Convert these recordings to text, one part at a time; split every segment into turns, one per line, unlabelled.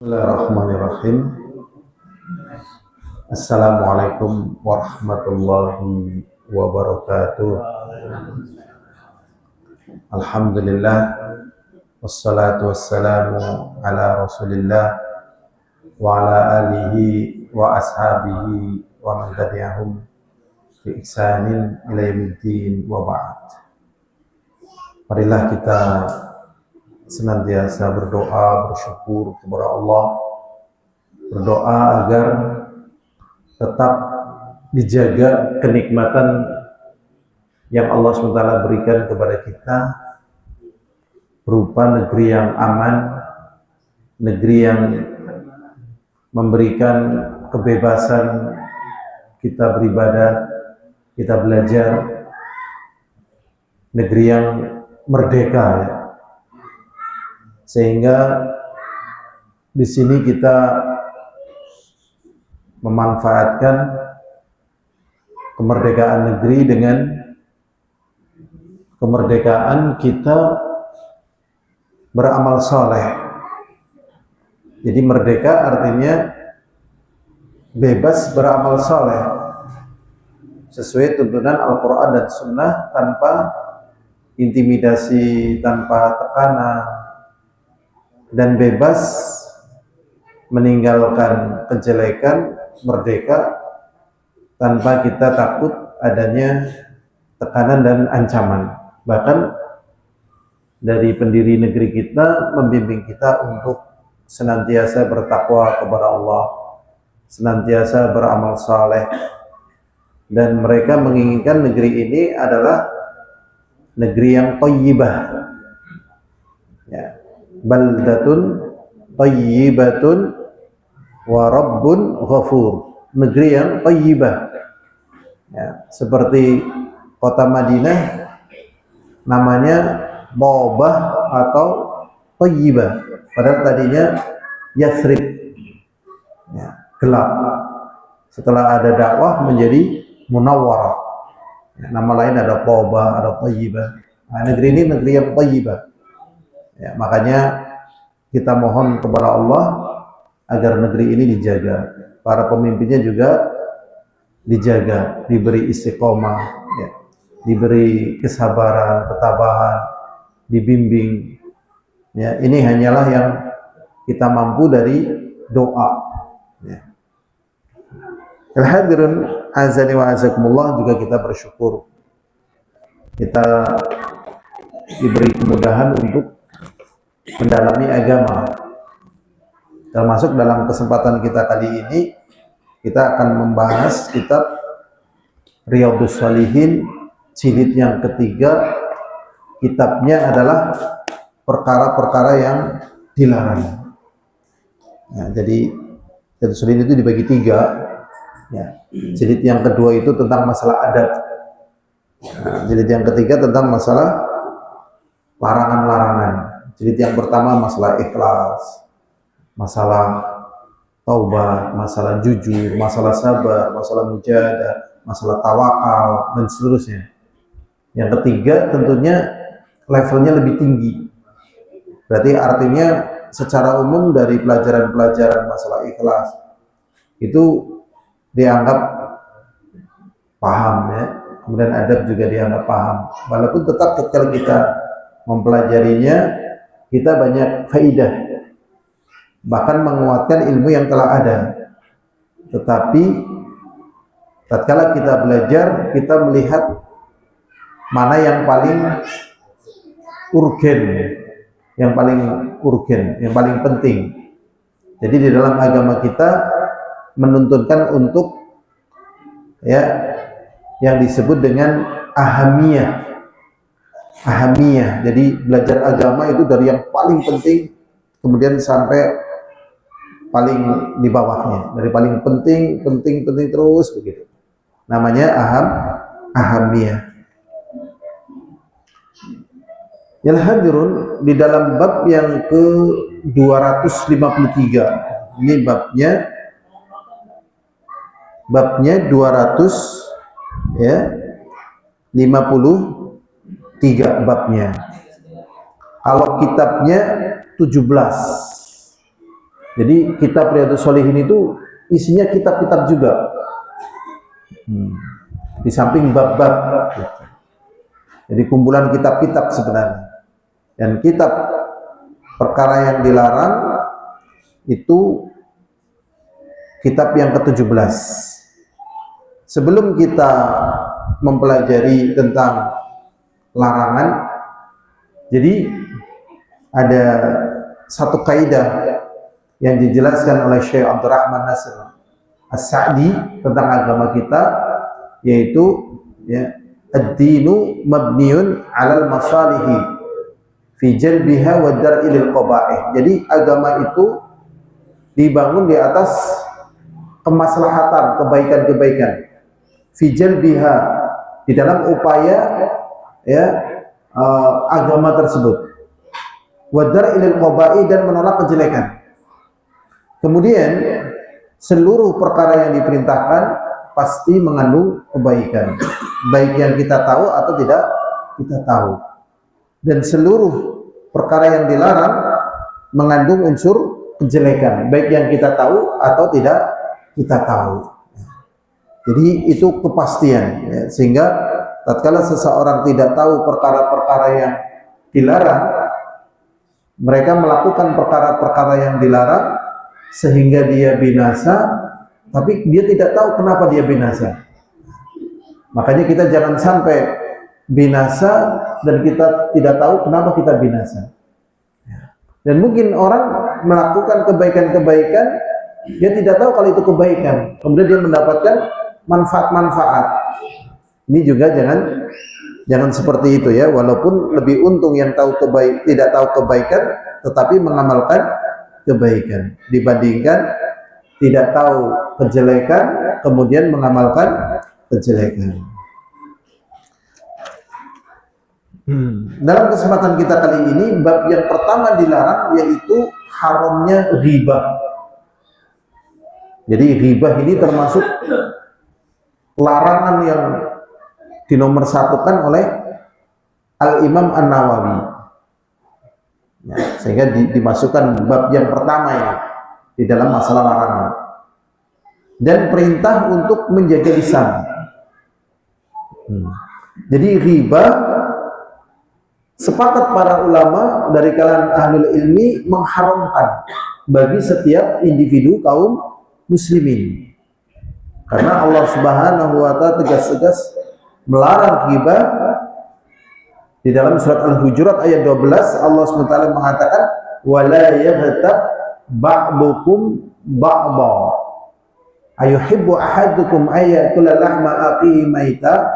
Bismillahirrahmanirrahim. Assalamualaikum warahmatullahi wabarakatuh. Alhamdulillah, wassalatu wassalamu ala rasulillah wa ala alihi wa ashabihi wa man tabi'ahum bi ihsanin ila yaumiddin wa ba'd. Marilah kita senantiasa berdoa, bersyukur kepada Allah, berdoa agar tetap dijaga kenikmatan yang Allah SWT berikan kepada kita berupa negeri yang aman, negeri yang memberikan kebebasan kita beribadah, kita belajar, negeri yang merdeka, ya. Sehingga di sini kita memanfaatkan kemerdekaan negeri dengan kemerdekaan kita beramal soleh. Jadi merdeka artinya bebas beramal soleh sesuai tuntunan Al-Quran dan Sunnah, tanpa intimidasi, tanpa tekanan, dan bebas meninggalkan kejelekan, merdeka tanpa kita takut adanya tekanan dan ancaman. Bahkan dari pendiri negeri kita membimbing kita untuk senantiasa bertakwa kepada Allah, senantiasa beramal saleh, dan mereka menginginkan negeri ini adalah negeri yang thayyibah, ya. Baldatun thayyibatun wa rabbun ghafur, negeri yang thayyibah, ya. Seperti kota Madinah namanya Thawbah atau Thayyibah, padahal tadinya Yathrib, ya, gelap. Setelah ada dakwah menjadi Munawwarah, ya, nama lain ada Thawbah, ada Thayyibah. Nah, negeri ini negeri yang thayyibah. Ya, makanya kita mohon kepada Allah agar negeri ini dijaga, para pemimpinnya juga dijaga, diberi istiqomah, ya, diberi kesabaran, ketabahan, dibimbing. Ya, ini hanyalah yang kita mampu dari doa. Ya. Al-hadirun azani wa azakumullah, juga kita bersyukur kita diberi kemudahan untuk mendalami agama. Termasuk dalam kesempatan kita kali ini, kita akan membahas kitab Riyadhus Shalihin jilid yang ketiga. Kitabnya adalah perkara-perkara yang dilarang. Ya, jadi Riyadhus Shalihin itu dibagi tiga. Ya. Jilid yang kedua itu tentang masalah adab. Nah, jilid yang ketiga tentang masalah larangan-larangan. Jilid yang pertama masalah ikhlas, masalah taubat, masalah jujur, masalah sabar, masalah mujahadah, masalah tawakal, dan seterusnya. Yang ketiga tentunya levelnya lebih tinggi. Berarti artinya secara umum dari pelajaran-pelajaran masalah ikhlas itu dianggap paham, ya. Kemudian adab juga dianggap paham. Walaupun tetap ketika kita mempelajarinya, kita banyak faidah, bahkan menguatkan ilmu yang telah ada. Tetapi tatkala kita belajar, kita melihat mana yang paling urgen, yang paling penting. Jadi di dalam agama kita menuntunkan untuk, ya, yang disebut dengan ahamiyah. Jadi belajar agama itu dari yang paling penting kemudian sampai paling di bawahnya, dari paling penting terus begitu. Namanya ahamiyah. Yang hadirun di dalam bab yang ke 253. Ini babnya 200, ya, 53 babnya. Kalau kitabnya 17. Jadi kitab Riyadhus Shalihin itu isinya kitab-kitab juga. Di samping bab-bab. Jadi kumpulan kitab-kitab sebenarnya. Dan kitab perkara yang dilarang itu kitab yang ke-17. Sebelum kita mempelajari tentang larangan, jadi ada satu kaidah yang dijelaskan oleh Syekh Abdurrahman Nasir As-Sa'di tentang agama kita, yaitu ya, ad-dinu mabniun 'alal masalihi fi jalbiha wa dar'il qaba'ih. Jadi agama itu dibangun di atas kemaslahatan, kebaikan-kebaikan, fi jalbiha, di dalam upaya ya agama tersebut, wa dar'il qaba'ih, dan menolak kejelekan. Kemudian seluruh perkara yang diperintahkan pasti mengandung kebaikan, baik yang kita tahu atau tidak kita tahu. Dan seluruh perkara yang dilarang mengandung unsur kejelekan, baik yang kita tahu atau tidak kita tahu. Jadi itu kepastian, ya. Sehingga tatkala seseorang tidak tahu perkara-perkara yang dilarang, mereka melakukan perkara-perkara yang dilarang sehingga dia binasa, tapi dia tidak tahu kenapa dia binasa. Makanya kita jangan sampai binasa dan kita tidak tahu kenapa kita binasa. Dan mungkin orang melakukan kebaikan-kebaikan, dia tidak tahu kalau itu kebaikan, kemudian dia mendapatkan manfaat-manfaat. Ini juga jangan seperti itu ya. Walaupun lebih untung yang tidak tahu kebaikan tetapi mengamalkan kebaikan, dibandingkan tidak tahu kejelekan kemudian mengamalkan kejelekan. Dalam kesempatan kita kali ini, bab yang pertama dilarang yaitu haramnya riba. Jadi riba ini termasuk larangan yang dinomorsatukan oleh Al-Imam An-Nawawi. Ya, sehingga dimasukkan bab yang pertama ini di dalam masalah larangan. Dan perintah untuk menjaga lisan. Jadi riba, sepakat para ulama dari kalangan ahlul ilmi mengharamkan bagi setiap individu kaum muslimin. Karena Allah Subhanahu wa ta'ala tegas-tegas melarang riba. Di dalam surat Al-Hujurat ayat 12 Allah SWT mengatakan wala yaghtab ba'dukum ba'dha ayuhibbu ahadukum ayyakula lahma aqihi maita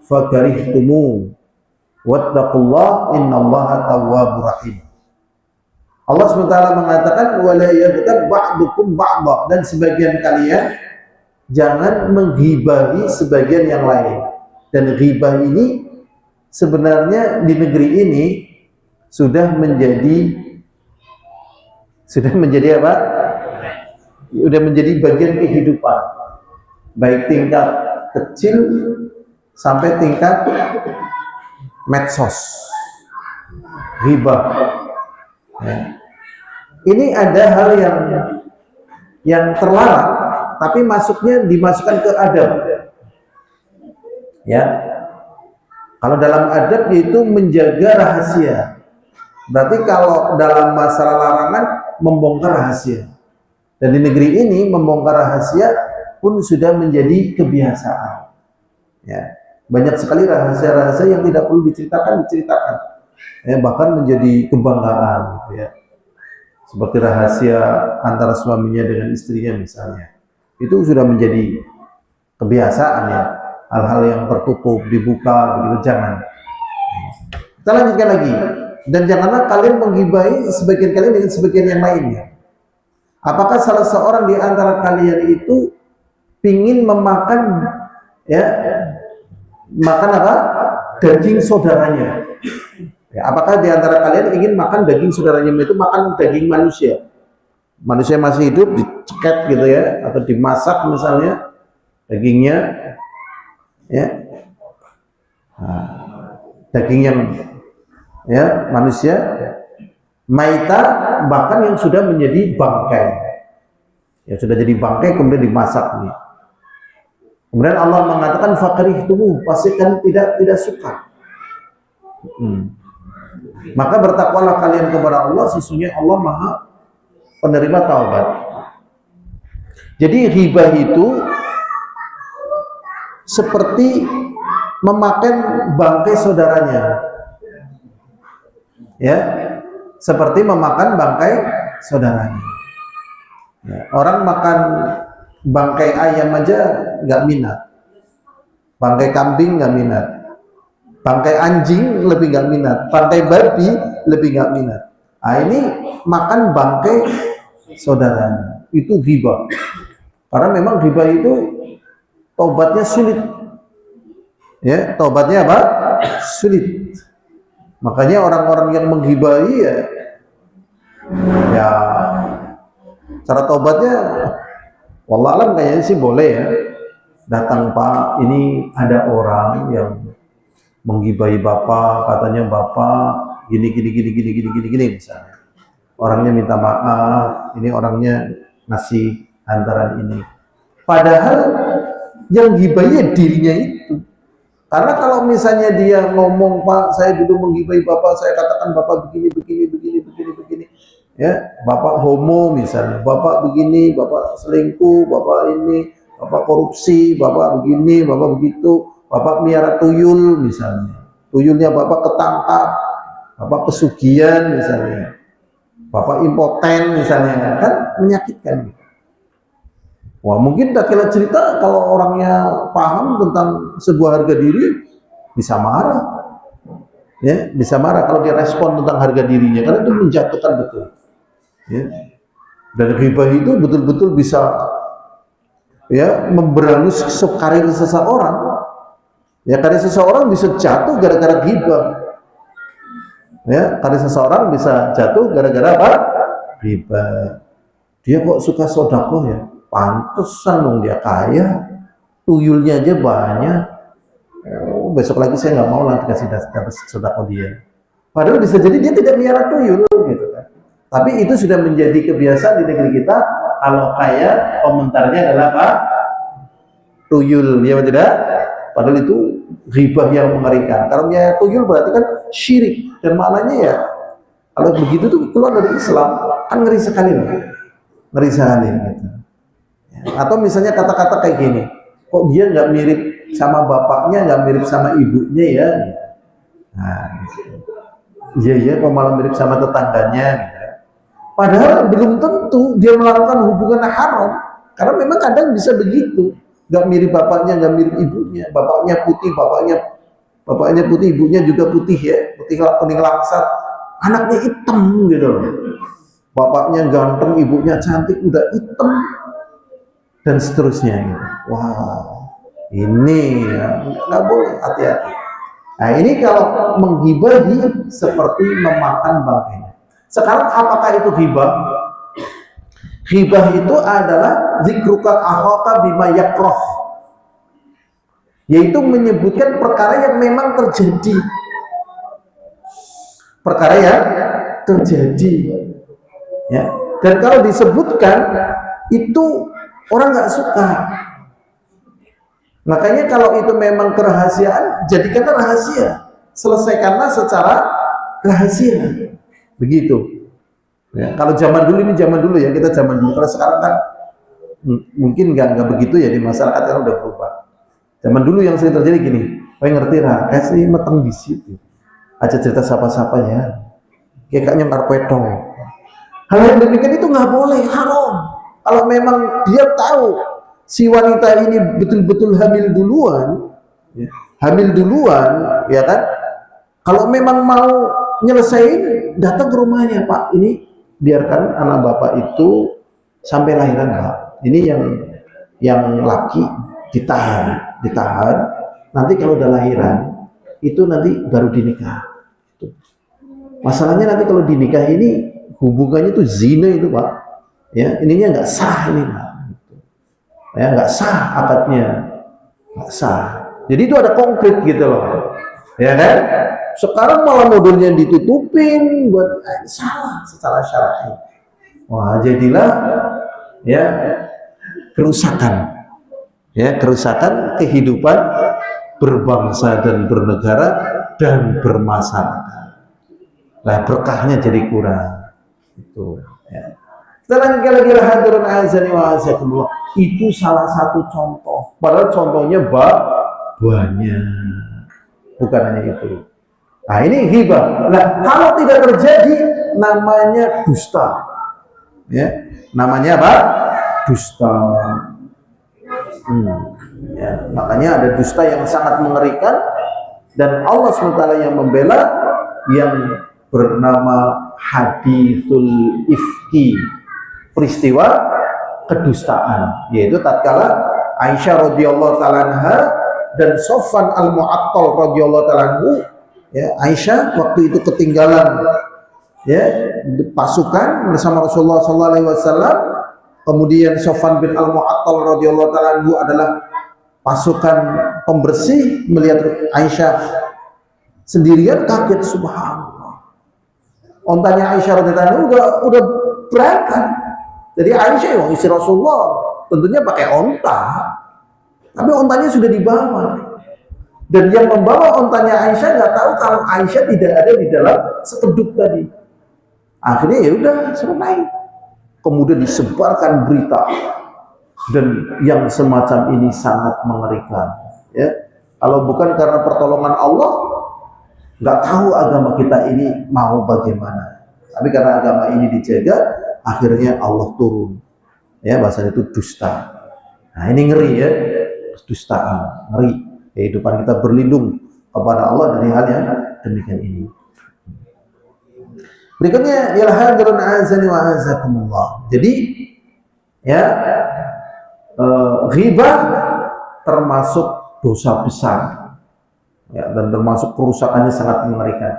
fakarihtumu wattaqullaha innallaha tawwabur rahim. Allah SWT mengatakan wala yaghtab ba'dukum ba'dha, dan sebagian kalian jangan menghibahi sebagian yang lain. Dan ghibah ini sebenarnya di negeri ini sudah menjadi apa? Sudah menjadi bagian kehidupan, baik tingkat kecil sampai tingkat medsos. Ghibah. Ya. Ini ada hal yang terlarang, tapi dimasukkan ke adab. Ya. Kalau dalam adab itu menjaga rahasia. Berarti kalau dalam masalah larangan membongkar rahasia. Dan di negeri ini membongkar rahasia pun sudah menjadi kebiasaan. Ya. Banyak sekali rahasia-rahasia yang tidak perlu diceritakan. Ya, bahkan menjadi kebanggaan gitu ya. Seperti rahasia antara suaminya dengan istrinya misalnya. Itu sudah menjadi kebiasaan ya. Hal-hal yang tertutup, dibuka, begitu jangan. Kita lanjutkan lagi. Dan janganlah kalian menggibahi sebagian kalian dengan sebagian yang lainnya. Apakah salah seorang di antara kalian itu pingin memakan makan apa? Daging saudaranya. Ya, apakah di antara kalian ingin makan daging saudaranya, itu makan daging manusia? Manusia masih hidup diceket gitu ya, atau dimasak misalnya dagingnya. Ya, daging yang ya manusia Maita bahkan yang sudah menjadi bangkai, ya sudah jadi bangkai kemudian dimasak nih. Kemudian Allah mengatakan fakrihtumu, pasti kan tidak suka. Maka bertakwalah kalian kepada Allah, sesungguhnya Allah Maha penerima taubat. Jadi ghibah itu seperti memakan bangkai saudaranya, ya, seperti memakan bangkai saudaranya. Ya, orang makan bangkai ayam aja nggak minat, bangkai kambing nggak minat, bangkai anjing lebih nggak minat, bangkai babi lebih nggak minat. Nah, ini makan bangkai saudaranya, itu ghibah. Karena memang ghibah itu taubatnya sulit, ya, taubatnya apa? Sulit. Makanya orang-orang yang menghibahi ya cara taubatnya wallah alam kayaknya sih boleh ya. Datang Pak, ini ada orang yang menghibahi Bapak, katanya Bapak gini misalnya. Orangnya minta maaf, ini orangnya ngasih hantaran ini. Padahal yang ghibahi dirinya itu. Karena kalau misalnya dia ngomong, Pak, saya dulu menghibahi Bapak, saya katakan Bapak begini, ya, Bapak homo misalnya, Bapak begini, Bapak selingkuh, Bapak ini, Bapak korupsi, Bapak begini, Bapak begitu, Bapak miara tuyul misalnya, tuyulnya Bapak ketangkap, Bapak pesugihan misalnya, Bapak impoten misalnya, kan menyakitkan. Wah, mungkin dakilah cerita kalau orangnya paham tentang sebuah harga diri bisa marah, ya, bisa marah kalau dia respon tentang harga dirinya, karena itu menjatuhkan betul, ya. Dan ghibah itu betul-betul bisa, ya, memberangus karir seseorang, ya, karir seseorang bisa jatuh gara-gara ghibah, ya, karir seseorang bisa jatuh gara-gara apa? Ghibah. Dia kok suka sedekah ya? Pantesan dong dia kaya, tuyulnya aja banyak. Oh, besok lagi saya nggak mau lah dikasih sedekah dia. Padahal bisa jadi dia tidak miara tuyul, gitu kan. Tapi itu sudah menjadi kebiasaan di negeri kita. Kalau kaya, komentarnya adalah apa? Tuyul, ya tidak? Padahal itu ghibah yang mengerikan. Kalau miara tuyul berarti kan syirik, dan maknanya ya, kalau begitu tuh keluar dari Islam, kan ngeri sekali loh. Ngeri sekali, gitu. Atau misalnya kata-kata kayak gini, kok dia nggak mirip sama bapaknya, nggak mirip sama ibunya ya? Nah, iya, kok malah mirip sama tetangganya, gitu. Padahal belum tentu dia melakukan hubungan haram, karena memang kadang bisa begitu, nggak mirip bapaknya, nggak mirip ibunya, bapaknya putih, ibunya juga putih ya, putih kuning langsat, anaknya hitam gitu, bapaknya ganteng, ibunya cantik, udah hitam. Dan seterusnya gitu. Wah, ini nggak boleh, hati-hati. Nah, ini kalau menghibahi seperti memakan bangkainya. Sekarang apakah itu ghibah? Ghibah itu adalah zikruka akhaka bima yakrah, yaitu menyebutkan perkara yang memang terjadi, perkara yang terjadi, ya. Dan kalau disebutkan itu orang nggak suka. Makanya kalau itu memang kerahasiaan, jadikanlah rahasia, selesaikanlah secara rahasia, begitu. Ya, kalau zaman dulu, ini zaman dulu ya, kita zaman dulu. Kalau sekarang kan mungkin nggak begitu ya, di masyarakat kan udah berubah. Zaman dulu yang sering terjadi gini, ngerti lah, kasih meteng di situ, aja cerita siapa-siapa ya, kayak nyemar peto. Hal yang demikian itu nggak boleh, haram. Kalau memang dia tahu si wanita ini betul-betul hamil duluan, ya kan? Kalau memang mau nyelesain, datang ke rumahnya, Pak. Ini biarkan anak bapak itu sampai lahiran, Pak. Ini yang laki ditahan. Nanti kalau udah lahiran, itu nanti baru dinikah. Masalahnya nanti kalau dinikah ini hubungannya itu zina itu, Pak. Ya, ininya nggak sah ini, Pak. Ya, nggak sah akadnya, nggak sah. Jadi itu ada konkret gitu loh, ya kan? Sekarang malah modelnya ditutupin buat salah secara syar'i. Wah, jadilah ya kerusakan. Ya, kerusakan kehidupan berbangsa dan bernegara dan bermasyarakat. Nah, berkahnya jadi kurang. Itu ya. Sekarang lagi hadirun azani wa azakumullah. Itu salah satu contoh. Padahal contohnya banyak. Bukan hanya itu. Nah, ini ghibah. Nah, kalau tidak terjadi namanya dusta. Ya, namanya apa? Dusta. Ya, makanya ada dusta yang sangat mengerikan dan Allah SWT yang membela yang bernama hadithul ifki, peristiwa kedustaan, yaitu tatkala Aisyah radhiyallahu taala anha dan Sofwan al-Mu'attal radhiyallahu taala anhu, ya, Aisyah waktu itu ketinggalan ya pasukan bersama Rasulullah sallallahu alaihi wasallam. Kemudian Sofwan bin al-Mu'attal radhiyallahu taala anhu adalah pasukan pembersih, melihat Aisyah sendirian kaget, subhanallah. Ontanya Aisyah radhiyallahu anhu udah berangkat. Jadi Aisyah yang istri Rasulullah tentunya pakai onta, tapi ontanya sudah dibawa. Dan yang membawa ontanya Aisyah nggak tahu kalau Aisyah tidak ada di dalam sekeduk tadi. Akhirnya ya udah selesai. Kemudian disebarkan berita dan yang semacam ini sangat mengerikan. Ya, kalau bukan karena pertolongan Allah, nggak tahu agama kita ini mau bagaimana. Tapi karena agama ini dijaga, akhirnya Allah turun. Ya, bahasanya itu dusta. Nah, ini ngeri ya, dustaan, ngeri. Kehidupan kita berlindung kepada Allah dari hal yang demikian ini. Berikutnya ialah hadirun azani wa azakumullah. Jadi ya ghibah termasuk dosa besar ya, dan termasuk kerusakannya sangat mengerikan.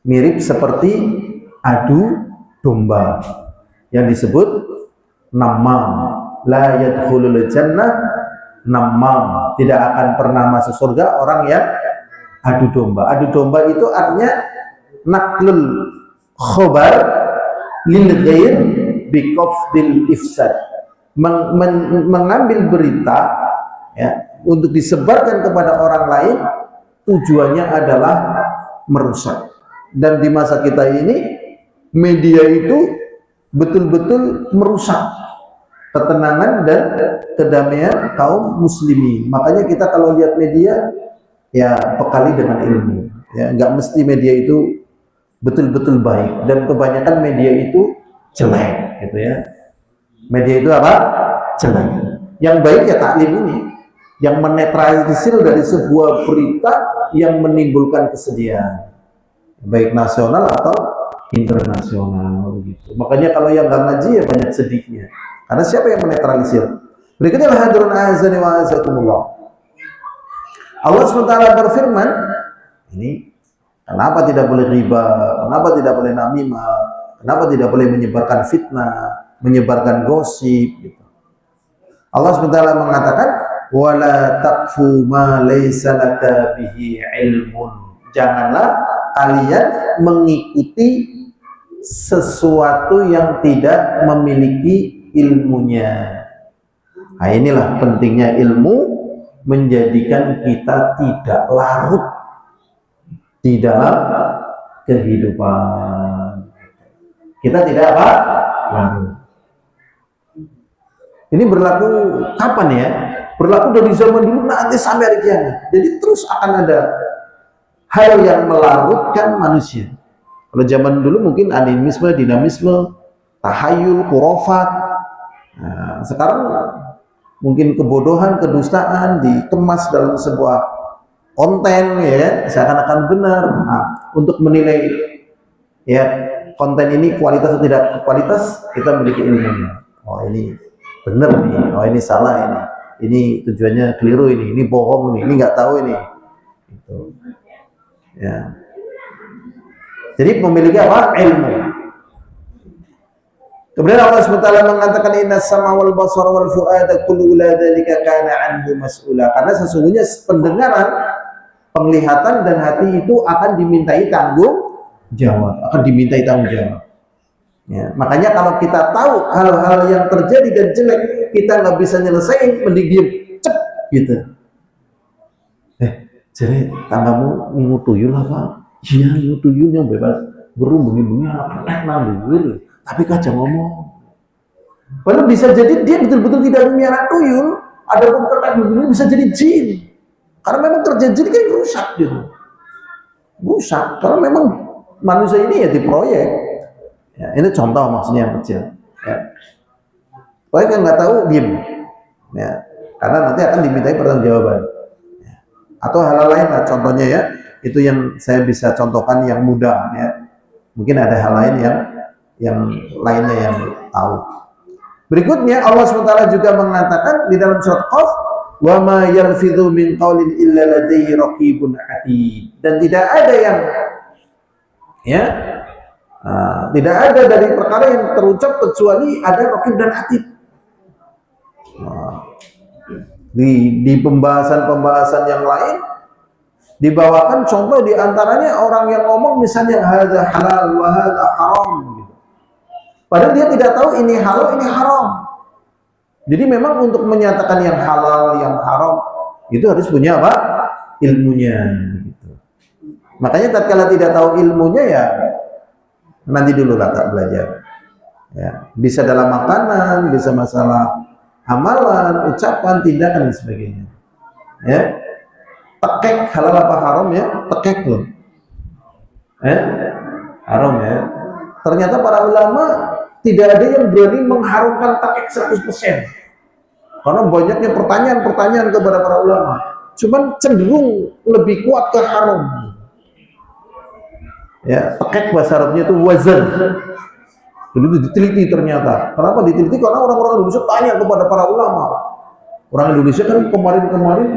Mirip seperti adu domba yang disebut namam. La yadkhulul jannah namam, tidak akan pernah masuk surga orang yang adu domba. Adu domba itu artinya naklul khobar lil ghair bi qafdil ifsad, mengambil berita ya untuk disebarkan kepada orang lain, tujuannya adalah merusak. Dan di masa kita ini media itu betul-betul merusak ketenangan dan kedamaian kaum muslimin. Makanya kita kalau lihat media ya bekali dengan ilmu ya, nggak mesti media itu betul-betul baik, dan kebanyakan media itu jelek gitu ya. Media itu apa? Jelek. Yang baik ya taklim ini, yang menetralisir dari sebuah berita yang menimbulkan kesedihan, baik nasional atau internasional gitu. Makanya kalau yang nggak ngaji ya banyak sedihnya. Karena siapa yang menetralisir? Berikutnya hadirun azani wa azakumullah. Allah SWT berfirman, ini kenapa tidak boleh riba, kenapa tidak boleh namimah, kenapa tidak boleh menyebarkan fitnah, menyebarkan gosip gitu. Allah SWT mengatakan, wala taqfu ma laysa laka bihi ilmun. Janganlah kalian mengikuti sesuatu yang tidak memiliki ilmunya. Nah, inilah pentingnya ilmu, menjadikan kita tidak larut di dalam kehidupan. Kita tidak apa? Larut. Ini berlaku kapan ya? Berlaku dari zaman dulu nanti sampai hari kiamat. Jadi terus akan ada hal yang melarutkan manusia. Kalau zaman dulu mungkin animisme, dinamisme, tahayul, khurafat. Nah, sekarang mungkin kebodohan, kedustaan dikemas dalam sebuah konten ya, seakan-akan benar. Nah, untuk menilai ya konten ini kualitas atau tidak kualitas, kita memiliki ilmunya. Oh ini benar nih, oh ini salah ini tujuannya keliru ini bohong ini nggak tahu ini. Gitu. Ya. Jadi memiliki apa? Ilmu. Kemudian Allah SWT mengatakan inna sama wal basar wal fu'ada kullu dzalika kana anhu mas'ula. Karena sesungguhnya pendengaran penglihatan dan hati itu akan dimintai tanggung jawab, Ya, makanya kalau kita tahu hal-hal yang terjadi dan jelek, kita nggak bisa nyelesain, mending diem, cep, gitu. Jadi tanggamu ngingu tuyul apa? Iya, ngingu tuyulnya bebas berumur anak nambur, tapi kacau ngomong. Padahal bisa jadi dia betul-betul tidak memelihara tuyul, ada ketek begini bisa jadi jin. Karena memang kerja jin kan rusak gitu. Rusak, karena memang manusia ini ya diproyek. Ya, ini contoh maksudnya yang kecil. Ya. Pokoknya kan nggak tahu diem. Ya, karena nanti akan dimintai pertanggungjawaban. Ya. Atau hal-hal lain lah, contohnya ya, itu yang saya bisa contohkan yang mudah. Ya. Mungkin ada hal lain yang lainnya yang tahu. Berikutnya Allah SWT juga mengatakan di dalam surat Qaf, wa ma yalfidhu min qaulin illa ladayhi raqibun atid. Dan tidak ada yang tidak ada dari perkara yang terucap kecuali ada raqib dan atid. Di pembahasan yang lain dibawakan contoh diantaranya orang yang ngomong misalnya hadza halal wa hadza haram gitu. Padahal dia tidak tahu ini halal ini haram. Jadi memang untuk menyatakan yang halal yang haram itu harus punya apa? Ilmunya gitu. Makanya tatkala tidak tahu ilmunya ya nanti dulu lah tak belajar. Ya, bisa dalam makanan, bisa masalah amalan, ucapan, tindakan dan sebagainya. Ya. Tekek halal apa haram ya? Tekek loh. Haram ya. Ternyata para ulama tidak ada yang berani mengharumkan tekek 100%. Karena banyaknya pertanyaan-pertanyaan kepada para ulama. Cuman cenderung lebih kuat ke haram. Ya, tekek bahasa Arabnya itu wazan. Jadi itu diteliti ternyata. Kenapa diteliti? Karena orang-orang Indonesia tanya kepada para ulama. Orang Indonesia kan kemarin-kemarin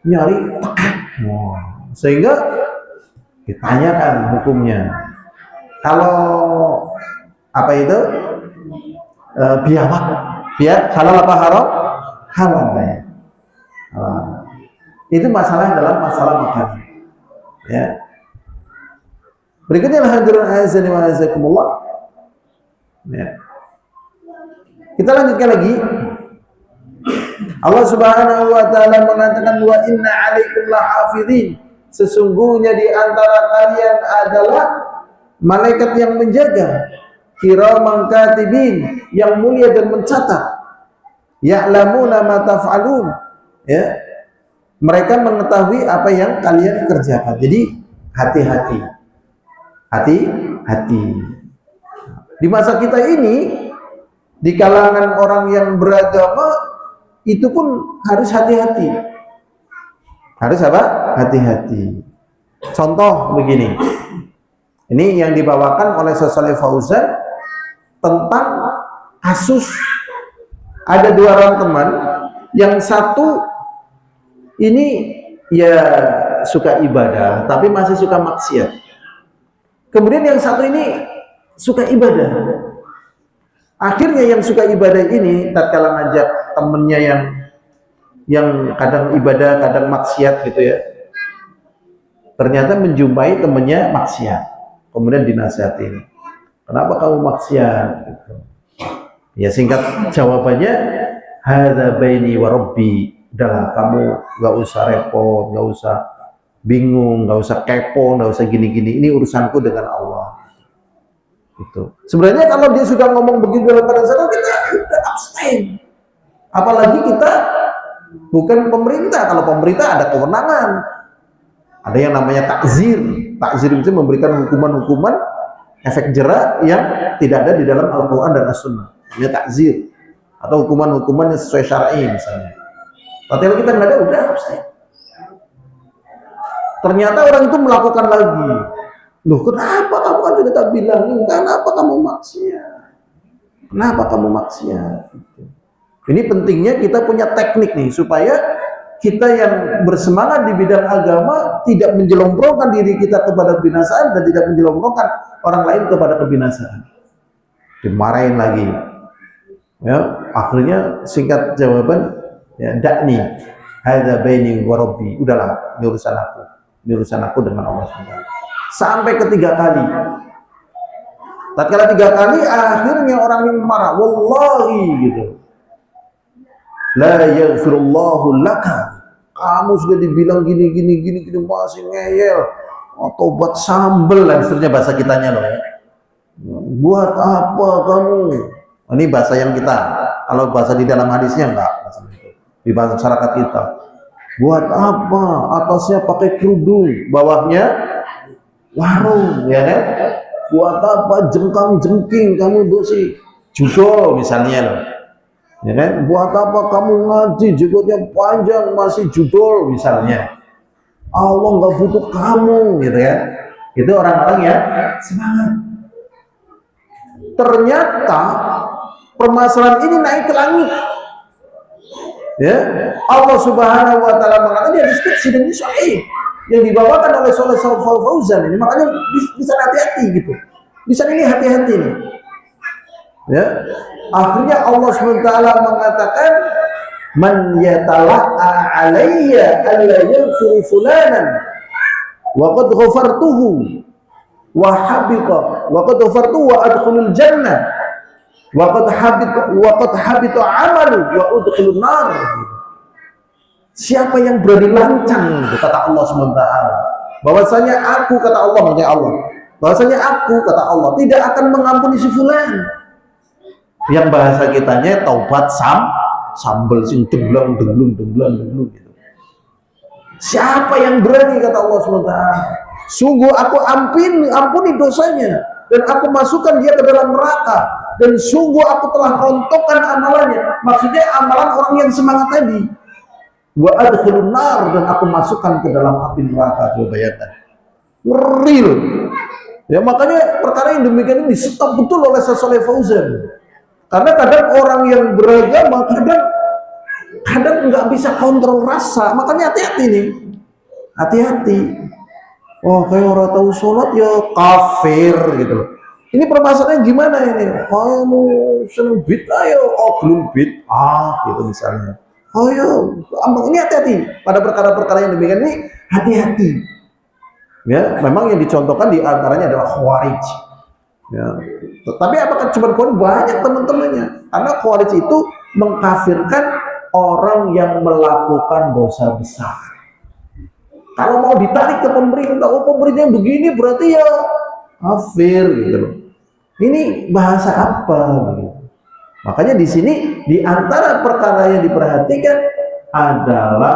nyari tekek. Sehingga ditanyakan hukumnya. Kalau apa itu? Biawak. Halal apa haram? Halal ya. Itu masalah dalam masalah makan. Ya. Berikutnya hadirin azani wa azakumullah. Ya. Kita lanjutkan lagi. Allah Subhanahu wa taala mengatakan wa inna 'alaikum lahafizin. Sesungguhnya di antara kalian adalah malaikat yang menjaga, kiraman katibin, yang mulia dan mencatat. Ya'lamuna ma taf'alun. Ya. Mereka mengetahui apa yang kalian kerjakan. Jadi hati-hati. Hati-hati. Di masa kita ini, di kalangan orang yang beragama, itu pun harus hati-hati. Harus apa? Hati-hati. Contoh begini. Ini yang dibawakan oleh Syekh Shalih Fauzan tentang kasus ada dua orang teman, yang satu ini ya suka ibadah, tapi masih suka maksiat. Kemudian yang satu ini suka ibadah. Akhirnya yang suka ibadah ini tatkala ngajak temennya yang kadang ibadah, kadang maksiat gitu ya. Ternyata menjumpai temennya maksiat. Kemudian dinasihatin. Kenapa kamu maksiat? Gitu. Ya singkat jawabannya, hadza baini wa rabbi. Udahlah kamu nggak usah repot, nggak usah bingung, nggak usah kepo, nggak usah gini-gini. Ini urusanku dengan Allah. Gitu. Sebenarnya kalau dia sudah ngomong begitu dalam keadaan sadar, kita udah abstain. Apalagi kita bukan pemerintah. Kalau pemerintah ada kewenangan, ada yang namanya takzir. Takzir itu memberikan hukuman-hukuman efek jera yang tidak ada di dalam Al-Quran dan As-Sunnah. Ini takzir atau hukuman-hukuman yang sesuai syar'i misalnya. Tapi kalau kita nggak ada, udah abstain. Ternyata orang itu melakukan lagi. Loh, kenapa kamu kan tidak tak bilangin? Kenapa kamu maksiat? Kenapa kamu maksiat? Ini pentingnya kita punya teknik nih, supaya kita yang bersemangat di bidang agama tidak menjelongkrongkan diri kita kepada kebinasaan dan tidak menjelongkrongkan orang lain kepada kebinasaan. Dimarahin lagi. Ya, akhirnya singkat jawaban, ya, dakni hadza baini wa rabbi. Udahlah, ini urusan aku. Ini urusan aku dengan Allah SWT. Sampai ketiga kali. Tatkala 3 kali, akhirnya orang ini marah. Wallahi gitu. La yaghfirullahu laka. Kamu sudah dibilang gini masih ngeyel. Oh, tobat sambel dan seterusnya bahasa kitanya loh ya. Buat apa kamu? Ini bahasa yang kita. Kalau bahasa di dalam hadisnya enggak. Di bahasa masyarakat kita. Buat apa? Atasnya pakai kerudung, bawahnya warung, ya kan? Buat apa jengkang-jengking kamu bersih? Judul misalnya loh. Ya kan? Buat apa kamu ngaji jenggotnya panjang masih judul misalnya. Allah nggak butuh kamu gitu ya. Itu orang-orang ya semangat. Ternyata permasalahan ini naik ke langit. Ya, Allah Subhanahu wa taala mengatakan dia diskusi dan ini sahih yang dibawakan oleh Shalih Fauzan ini, makanya bisa hati-hati gitu. Bisa ini hati-hati nih. Ya. Akhirnya Allah SWT mengatakan man yatala'a alayya alla yaghfir fulanan wa qad ghafartuhu wa habita wa qad ghafartuhu wa adkhulul jannah wa qad habita amalu wa udkhilun nar. Siapa yang berani lancang kata Allah SWT bahwasanya aku kata Allah bahwasanya aku kata Allah tidak akan mengampuni si fulan. Yang bahasa kitanya taubat sambel sing denglong gitu. Siapa yang berani kata Allah SWT? Sungguh aku ampuni dosanya dan aku masukkan dia ke dalam neraka dan sungguh aku telah rontokkan amalannya. Maksudnya amalan orang yang semangat tadi. Wa adkhulun nar dan aku masukkan ke dalam api neraka. Coba bayangkan. Real. Ya makanya perkara yang demikian ini di-stop betul oleh Shalih Fauzan. Karena kadang orang yang beragama kadang nggak bisa kontrol rasa, makanya hati-hati nih, hati-hati. Oh kayak orang tahu sholat ya kafir gitu. Ini permasalahannya gimana ini? Kamu seneng bid'ah ya, oh belum bid'ah gitu misalnya. Oh ya, ini hati-hati pada perkara-perkara yang demikian ini hati-hati. Ya, memang yang dicontohkan diantaranya adalah Khawarij. Ya. Tapi apakah cuma Khawarij? Banyak teman-temannya. Karena Khawarij itu mengkafirkan orang yang melakukan dosa besar. Kalau mau ditarik ke pemerintah, oh pemerintah begini berarti ya kafir gitu loh. Ini bahasa apa gitu. Makanya di sini di antara perkara yang diperhatikan adalah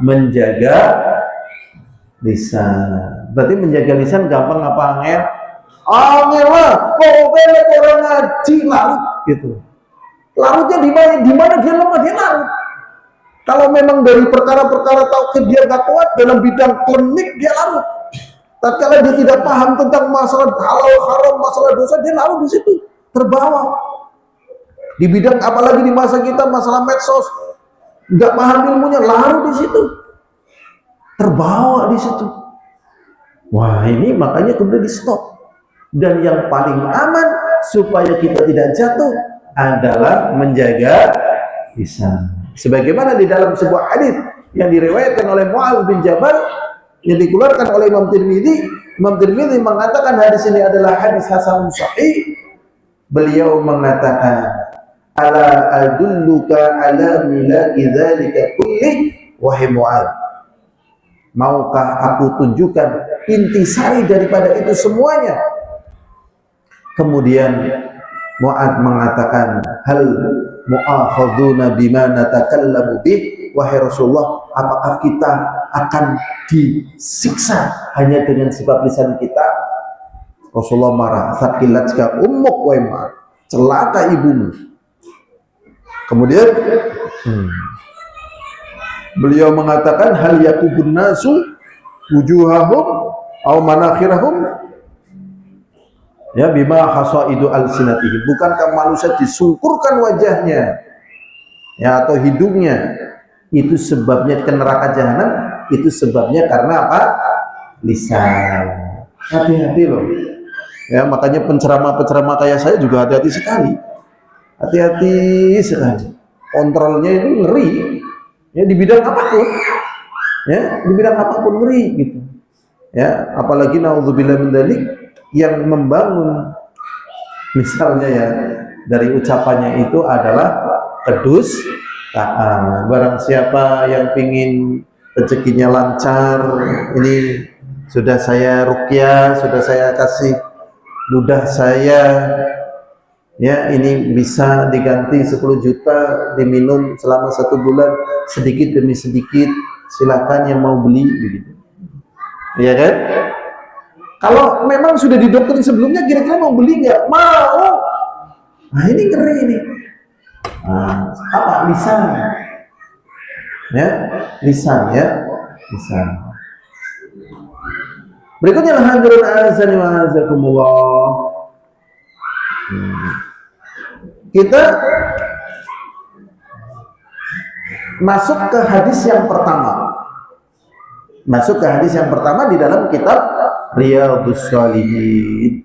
menjaga lisan. Berarti menjaga lisan gampang apa angel? Angel lah, pokoknya orang ngaji larut gitu. Larutnya di mana dia lemah, dia larut. Kalau memang dari perkara-perkara tauhid dia nggak kuat dalam bidang klinik dia larut. Tatkala dia tidak paham tentang masalah halal haram, masalah dosa, dia larut di situ, terbawa. Di bidang apalagi di masa kita masalah medsos, nggak paham ilmunya, larut di situ, terbawa di situ. Wah ini makanya kemudian di stop. Dan yang paling aman supaya kita tidak jatuh adalah menjaga lisan. Sebagaimana di dalam sebuah hadis yang diriwayatkan oleh Mu'adz bin Jabal yang dikeluarkan oleh Imam Tirmidzi mengatakan hadis ini adalah hadis hasan sahih. Beliau mengatakan, ala adulluka ala milaki dzalika kulli wahai Mu'adz, maukah aku tunjukkan intisari daripada itu semuanya? Kemudian Mu'adz mengatakan, hal mu'akhadzuna bima natakallamu bih, wahai Rasulullah, apakah kita akan disiksa hanya dengan sebab lisan kita? Rasulullah marah, sakilatka ummuk wa Mu'adz, celaka ibumu. Kemudian beliau mengatakan, hal yakubun nasu wujuhahum aw manakhirahum ya bima hasaidu alsinatihim, bukankah manusia disungkurkan wajahnya ya atau hidungnya itu sebabnya ke neraka jahanam, itu sebabnya karena apa? Lisan. Hati-hati loh ya, makanya penceramah kayak saya juga hati-hati sekali, hati-hati sekali, kontrolnya itu ngeri ya, di bidang apapun ya, di bidang apapun ngeri gitu. Ya, apalagi naudzubillah min dzalik yang membangun misalnya ya dari ucapannya itu adalah kedustaan. Barang siapa yang pingin rezekinya lancar, ini sudah saya ruqyah, sudah saya kasih ludah saya, ya ini bisa diganti 10 juta diminum selama 1 bulan sedikit demi sedikit, silakan yang mau beli begitu. Iya kan? Kalau memang sudah didoktrin sebelumnya, kira-kira mau beli nggak? Mau. Nah ini ngeri ini. Nah, apa? Lisan. Ya, lisan ya, lisan. Berikutnya hadirin azani wa azakumullah. Kita masuk ke hadis yang pertama. Masuk ke hadis yang pertama di dalam kitab Riyadhus Shalihin.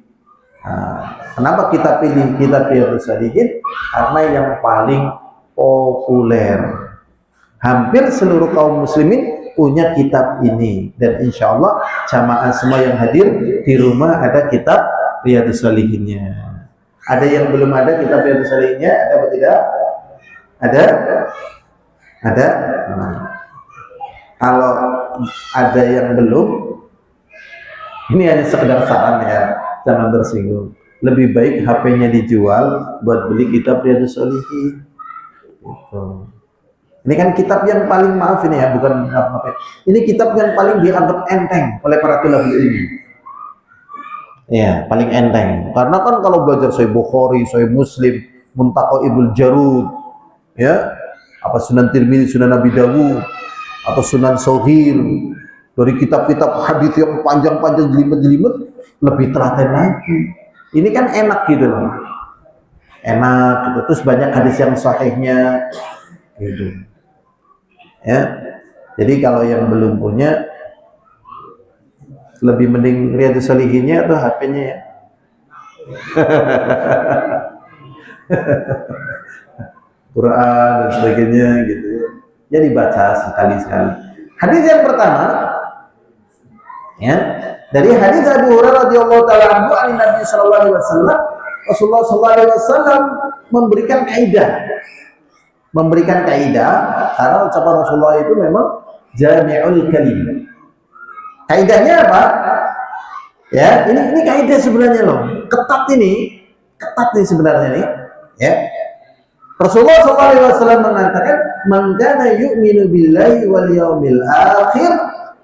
Nah, kenapa kita pilih kitab Riyadhus Shalihin? Karena yang paling populer. Hampir seluruh kaum muslimin punya kitab ini, dan insya Allah jamaah semua yang hadir di rumah ada kitab Riyadhus Shalihinnya. Ada yang belum ada kitab Riyadhus Shalihinnya? Ada atau tidak? Ada? Ada? Nah. Kalau ada yang belum, ini hanya sekedar saran ya, jangan tersinggung. Lebih baik HP-nya dijual buat beli kitab Riyadhus Shalihin. Gitu. Ini kan kitab yang paling, maaf ini ya, bukan apa-apa. Ini kitab yang paling dianggap enteng oleh para tulabul ilmi. Ya, paling enteng. Karena kan kalau belajar Sahih Bukhari, Sahih Muslim, Muntaqal Ibnu Jarud, ya, apa Sunan Tirmidzi, Sunan Abi Dawud, atau Sunan Shaghir, dari kitab-kitab hadis yang panjang-panjang jelimet-jelimet, lebih telaten lagi. Ini kan enak gitu loh, enak gitu. Terus banyak hadis yang sahihnya gitu ya. Jadi kalau yang belum punya, lebih mending Riyadhus Shalihinnya atau HP-nya ya. Quran dan sebagainya gitu ya. Jadi baca sekali-sekali. Hadis yang pertama ya, dari hadis Abu Hurairah radhiyallahu taala anhu an Nabi sallallahu alaihi wasallam, Rasulullah sallallahu alaihi wasallam memberikan kaidah karena ucapan Rasulullah itu memang jami'ul kalim. Kaidahnya apa? Ya, ini kaidah sebenarnya loh. Ketat nih sebenarnya nih, ya. Rasulullah SAW mengatakan, "Man kana yu'minu billahi wal yaumil akhir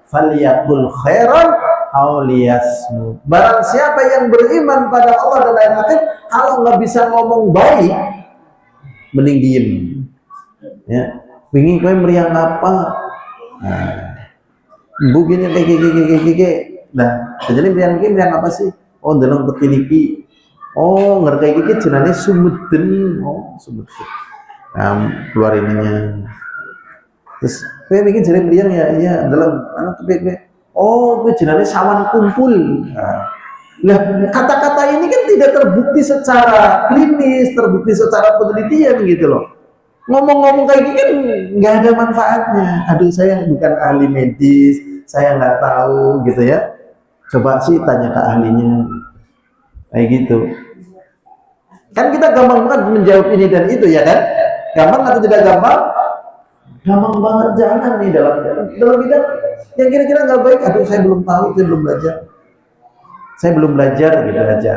falyaqul khairan aw liyasmut." Barang siapa yang beriman pada Allah dan hari akhir, kalau nggak bisa ngomong baik, mending diem. Ya, wingi kowe meriang apa? Nah, begini kayak. Nah, jadi meriang apa sih? Oh, ndeleng petiliki. Oh, ngerti iki jenenge sumeden. Oh, sumeden. Keluar ininya. Terus kowe iki jenenge mriyang ya, iya dalam anu kepe. Oh, kowe jenenge sawan kumpul. Nah, kata-kata ini kan tidak terbukti secara klinis, terbukti secara penelitian gitu loh. Ngomong-ngomong kayak gini kan nggak ada manfaatnya. Aduh, saya bukan ahli medis, saya nggak tahu gitu ya. Coba sih tanya ke ahlinya. Kayak gitu. Kan kita gampang banget menjawab ini dan itu ya kan? Gampang atau tidak gampang? Gampang banget, jangan nih dalam bidang yang kira-kira nggak baik. Aduh, saya belum tahu, saya belum belajar gitu aja.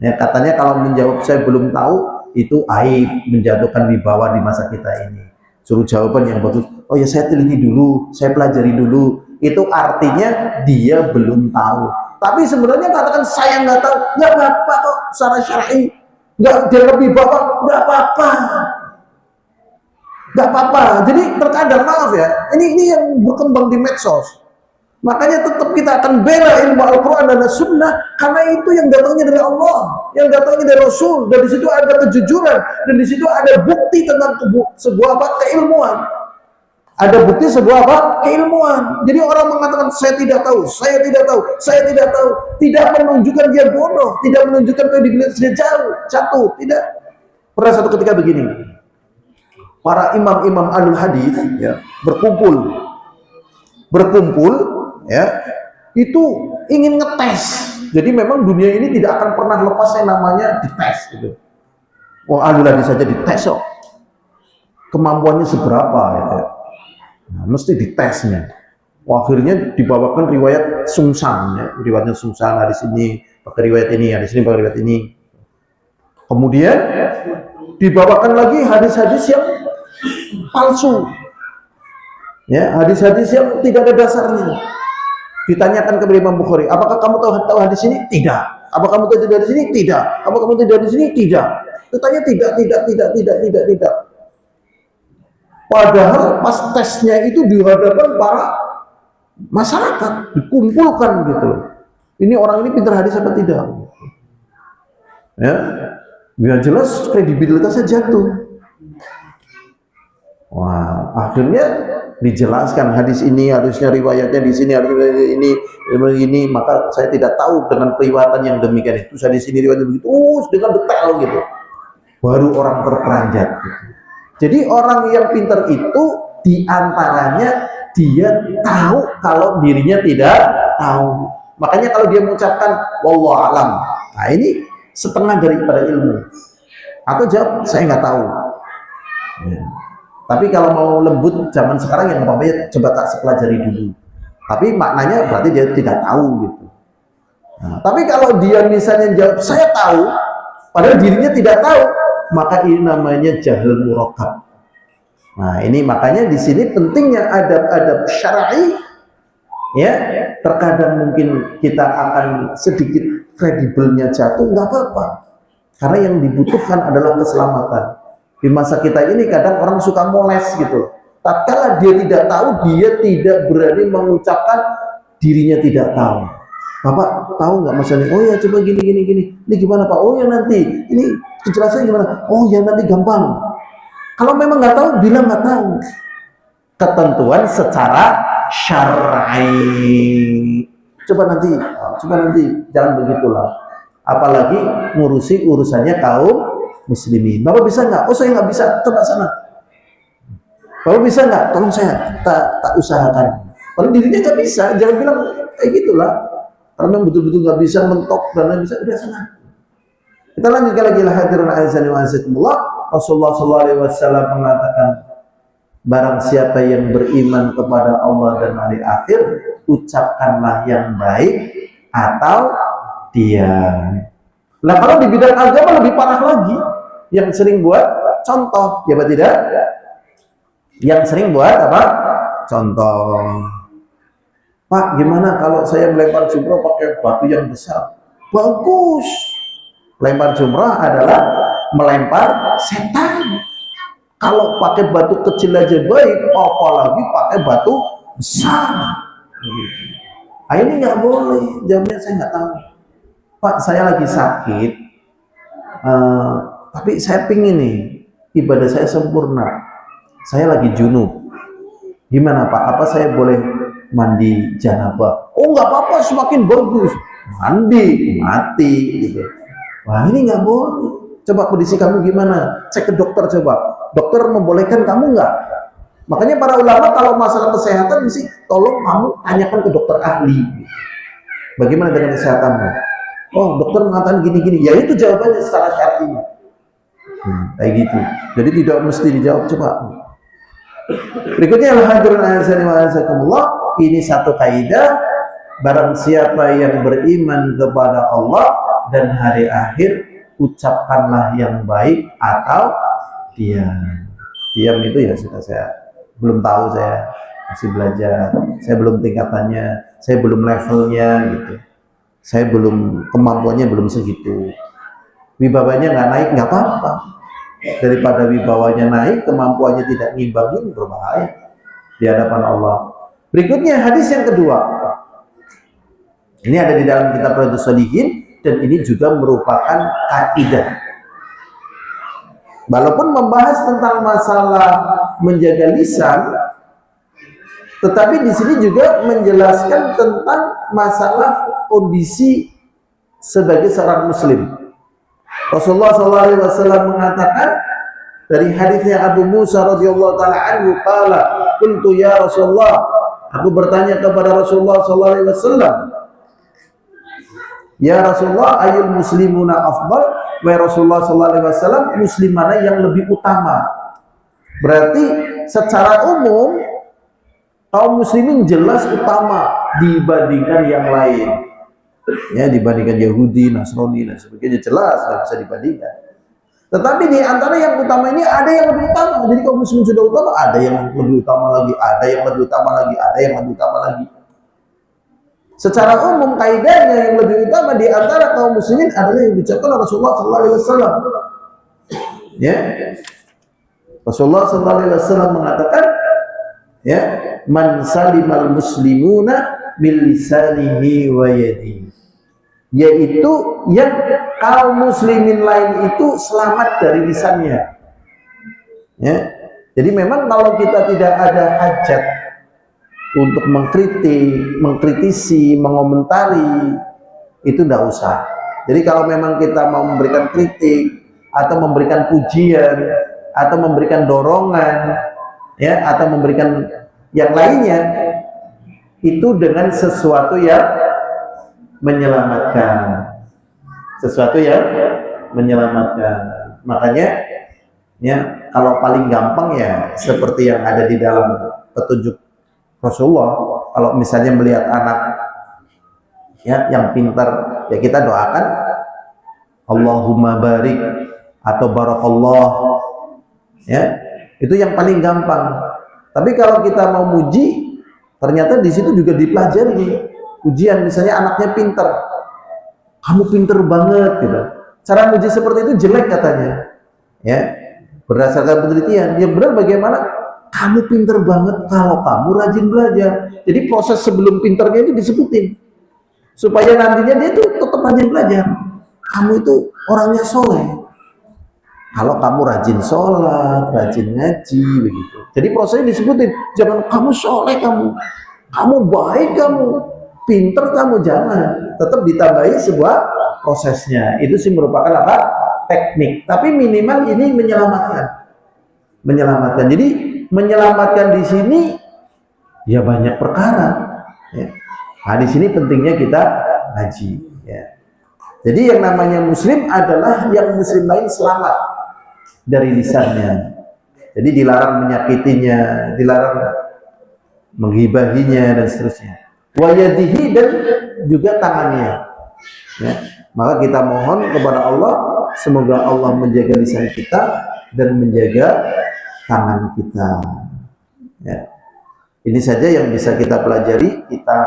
Ya, katanya kalau menjawab saya belum tahu itu aib, menjatuhkan wibawa di masa kita ini. Suruh jawaban yang bagus. Oh ya, saya teliti dulu, saya pelajari dulu. Itu artinya dia belum tahu. Tapi sebenarnya katakan saya nggak tahu, nggak apa-apa kok secara syar'i, nggak dia lebih bapak, nggak apa-apa. Jadi terkadang maaf ya, ini yang berkembang di medsos. Makanya tetap kita akan bela ilmu Al-Quran dan As-Sunnah karena itu yang datangnya dari Allah, yang datangnya dari Rasul, dan di situ ada kejujuran, dan di situ ada bukti tentang sebuah keilmuan. Ada bukti sebuah keilmuan. Jadi orang mengatakan saya tidak tahu, tidak menunjukkan dia bodoh, tidak menunjukkan kredibilitas dia jatuh, tidak. Pernah satu ketika begini, para imam-imam alul hadis ya berkumpul ya itu ingin ngetes. Jadi memang dunia ini tidak akan pernah lepas yang namanya dites gitu. Wah, ahli hadis saja dites kok. Kemampuannya seberapa gitu. Nah, mesti ditesnya. Wah, akhirnya dibawakan riwayat sungsang ya. Riwayatnya sungsang hadis ini pakai riwayat ini, hadis ini pakai riwayat ini. Kemudian dibawakan lagi hadis-hadis yang palsu. Ya, hadis-hadis yang tidak ada dasarnya. Ditanyakan kepada Imam Bukhari, apakah kamu tahu hadis ini? Tidak. Apa kamu tahu hadis ini? Tidak. Apa kamu tahu hadis ini? Tidak. Ditanya tidak. Padahal pas tesnya itu di hadapan para masyarakat, dikumpulkan gitu loh. Ini orang ini pintar hadis apa tidak? Ya, biar jelas kredibilitasnya jatuh. Wah, akhirnya dijelaskan hadis ini harusnya riwayatnya di sini, harusnya ini, maka saya tidak tahu dengan periwayatan yang demikian itu hadis ini riwayatnya begitu, dengan detail gitu. Baru orang terperanjat gitu. Jadi orang yang pintar itu diantaranya dia tahu kalau dirinya tidak tahu. Makanya kalau dia mengucapkan wallahu alam, nah ini setengah daripada ilmu. Atau jawab saya nggak tahu. Ya. Tapi kalau mau lembut zaman sekarang yang apa-apa coba tak sepelajari dulu. Tapi maknanya berarti dia tidak tahu gitu. Nah, tapi kalau dia misalnya jawab saya tahu, padahal dirinya tidak tahu, maka ini namanya jahil murakkab. Nah, ini makanya di sini pentingnya adab-adab syar'i. Ya, terkadang mungkin kita akan sedikit kredibelnya jatuh, nggak apa-apa. Karena yang dibutuhkan adalah keselamatan. Di masa kita ini kadang orang suka moles gitu. Tatkala dia tidak tahu, dia tidak berani mengucapkan dirinya tidak tahu. Bapak tahu nggak masalahnya? Oh ya, coba gini. Ini gimana Pak? Oh ya nanti. Ini kejelasannya gimana? Oh ya nanti gampang. Kalau memang nggak tahu, bilang nggak tahu. Ketentuan secara syar'i. Coba nanti, jangan begitulah. Apalagi ngurusi urusannya kaum muslimin. Bapak bisa nggak? Oh saya nggak bisa. Coba sana. Bapak bisa nggak? Tolong saya tak usahakan. Kalau dirinya nggak bisa, jangan bilang kayak gitulah. Karena betul-betul nggak bisa mentok dan lain bisa udah sana. Kita lanjutkan lagi lah hadirin azan wa azakumullah. Rasulullah SAW mengatakan, barang siapa yang beriman kepada Allah dan hari akhir, ucapkanlah yang baik atau diam. Nah kalau di bidang agama lebih parah lagi, yang sering buat contoh, ya Pak tidak? Yang sering buat apa? Contoh. Pak, gimana kalau saya melempar jumrah pakai batu yang besar? Bagus. Lempar jumrah adalah melempar setan. Kalau pakai batu kecil aja baik, apalagi pakai batu besar. Nah, ini nggak boleh. Jawabnya saya nggak tahu. Pak, saya lagi sakit, tapi saya pingin nih ibadah saya sempurna. Saya lagi junub. Gimana Pak? Apa saya boleh mandi janabah? Oh nggak apa-apa, semakin bagus. Mandi, mati gitu. Wah ini nggak boleh. Coba kondisi kamu gimana? Cek ke dokter coba. Dokter membolehkan kamu nggak? Makanya para ulama kalau masalah kesehatan mesti tolong kamu tanyakan ke dokter ahli. Bagaimana dengan kesehatanmu? Oh dokter mengatakan gini-gini. Ya itu jawabannya secara syar'i. Kayak gitu. Jadi tidak mesti dijawab. Coba. Berikutnya ini satu kaidah. Barang siapa yang beriman kepada Allah dan hari akhir, ucapkanlah yang baik atau diam. Diam itu ya sudah, saya belum tahu, saya masih belajar, saya belum tingkatannya, saya belum levelnya gitu, saya belum kemampuannya belum segitu. Wibawanya nggak naik nggak apa-apa, daripada wibawanya naik kemampuannya tidak ngimbangin, berbahaya di hadapan Allah. Berikutnya hadis yang kedua, ini ada di dalam kitab Riyadhus Shalihin. Dan ini juga merupakan kaidah. Walaupun membahas tentang masalah menjaga lisan, tetapi di sini juga menjelaskan tentang masalah kondisi sebagai seorang muslim. Rasulullah SAW mengatakan dari hadisnya Abu Musa radhiyallahu taala anhu, qala qultu ya Rasulullah Aku bertanya kepada Rasulullah sallallahu alaihi wasallam, ya Rasulullah, ayul muslimuna afdal? Wahai Rasulullah sallallahu alaihi wasallam, muslim mana yang lebih utama? Berarti secara umum kaum muslimin jelas utama dibandingkan yang lain. Ya, dibandingkan Yahudi, Nasrani dan sebagainya, jelas nggak bisa dibandingkan. Tetapi di antara yang utama ini ada yang lebih utama. Jadi kaum muslimin sudah utama, ada yang lebih utama lagi, ada yang lebih utama lagi, ada yang lebih utama lagi. Secara umum kaidahnya yang lebih utama di antara kaum muslimin adalah yang diucapkan oleh Rasulullah sallallahu alaihi wasallam. Ya. Rasulullah sallallahu alaihi wasallam mengatakan, ya, man salimal muslimuna min lisanihi wa yadihi, yaitu yang kaum muslimin lain itu selamat dari lisannya. Ya. Jadi memang kalau kita tidak ada hajat untuk mengkritik, mengkritisi, mengomentari, itu tidak usah. Jadi kalau memang kita mau memberikan kritik atau memberikan pujian atau memberikan dorongan, ya, atau memberikan yang lainnya, itu dengan sesuatu yang menyelamatkan, sesuatu yang menyelamatkan. Makanya, ya, kalau paling gampang ya seperti yang ada di dalam petunjuk Rasulullah, kalau misalnya melihat anak, ya, yang pintar, ya kita doakan Allahumma barik atau barakallah, ya, itu yang paling gampang. Tapi kalau kita mau muji, ternyata di situ juga dipelajari nih ujian. Misalnya anaknya pintar, kamu pintar banget gitu. Cara muji seperti itu jelek katanya, ya, berdasarkan penelitian. Yang benar bagaimana? Kamu pintar banget kalau kamu rajin belajar. Jadi proses sebelum pintarnya itu disebutin supaya nantinya dia tuh tetap rajin belajar. Kamu itu orangnya soleh kalau kamu rajin sholat, rajin ngaji, begitu. Jadi prosesnya disebutin. Jangan kamu soleh, kamu baik, kamu pinter, kamu jangan. Tetap ditambahi sebuah prosesnya. Itu sih merupakan apa? Teknik. Tapi minimal ini menyelamatkan. Menyelamatkan. Jadi menyelamatkan di sini ya banyak perkara. Ya. Nah, di sini pentingnya kita ngaji. Ya. Jadi yang namanya muslim adalah yang muslim lain selamat dari lisannya. Jadi dilarang menyakitinya, dilarang menghibahinya dan seterusnya. Wayadihi, dan juga tangannya. Ya. Maka kita mohon kepada Allah, semoga Allah menjaga lisan kita dan menjaga tangan kita. Ya. Ini saja yang bisa kita pelajari. Kita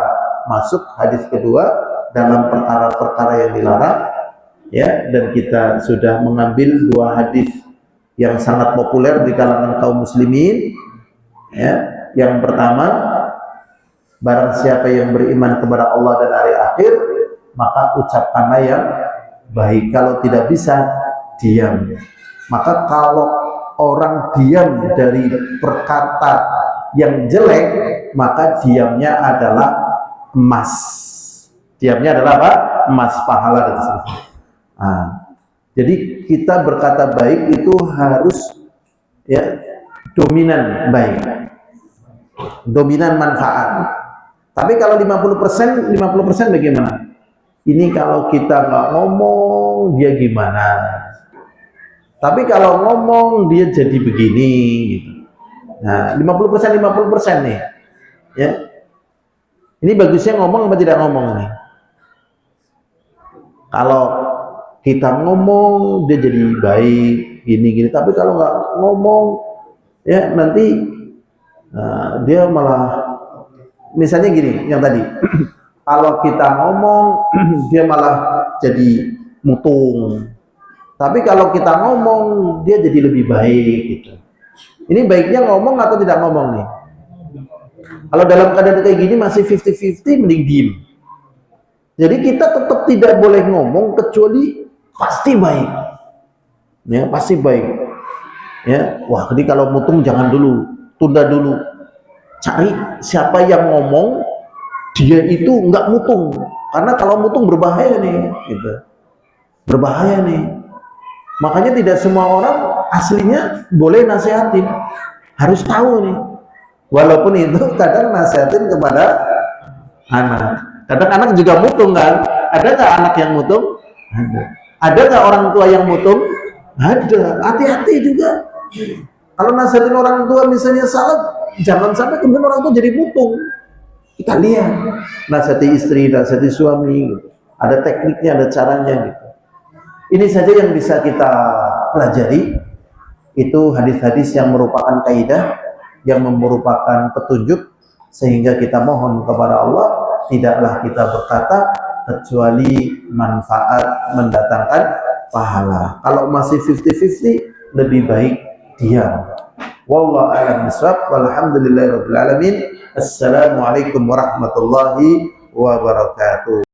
masuk hadis kedua dalam perkara-perkara yang dilarang, ya, dan kita sudah mengambil dua hadis yang sangat populer di kalangan kaum muslimin, ya. Yang pertama, barang siapa yang beriman kepada Allah dan hari akhir, maka ucapkanlah yang baik. Kalau tidak bisa, diam. Maka kalau orang diam dari perkata yang jelek, maka diamnya adalah emas. Diamnya adalah apa? Emas, pahala dan sebagainya. Nah, jadi kita berkata baik itu harus, ya, dominan baik, dominan manfaat. Tapi kalau 50% bagaimana? Ini kalau kita nggak ngomong, dia gimana? Tapi kalau ngomong, dia jadi begini, gitu. Nah, 50% nih, ya. Ini bagusnya ngomong apa tidak ngomong nih? Kalau kita ngomong, dia jadi baik, gini-gini. Tapi kalau nggak ngomong, ya nanti dia malah, misalnya gini, yang tadi, kalau kita ngomong, dia malah jadi mutung. Tapi kalau kita ngomong, dia jadi lebih baik, gitu. Ini baiknya ngomong atau tidak ngomong nih? Kalau dalam keadaan kayak gini masih 50-50, mending diem. Jadi kita tetap tidak boleh ngomong kecuali pasti baik. Ya, pasti baik. Ya, wah, jadi kalau mutung jangan dulu, tunda dulu. Cari siapa yang ngomong dia itu nggak mutung. Karena kalau mutung berbahaya nih, gitu. Berbahaya nih. Makanya tidak semua orang aslinya boleh nasihatin. Harus tahu nih. Walaupun itu kadang nasihatin kepada anak. Kadang anak juga mutung kan? Ada nggak anak yang mutung? Ada. Ada nggak orang tua yang mutung? Ada. Hati-hati juga. Kalau nasihatin orang tua misalnya salah, jangan sampai kemudian orang tua jadi mutung. Kita lihat nasihati istri, nasihati suami, gitu. Ada tekniknya, ada caranya gitu. Ini saja yang bisa kita pelajari. Itu hadis-hadis yang merupakan kaidah, yang merupakan petunjuk, sehingga kita mohon kepada Allah, tidaklah kita berkata kecuali manfaat mendatangkan pahala. Kalau masih 50-50, lebih baik diam. Wallahu a'lam bishawab. Walhamdulillahirabbil alamin. Assalamualaikum warahmatullahi wabarakatuh.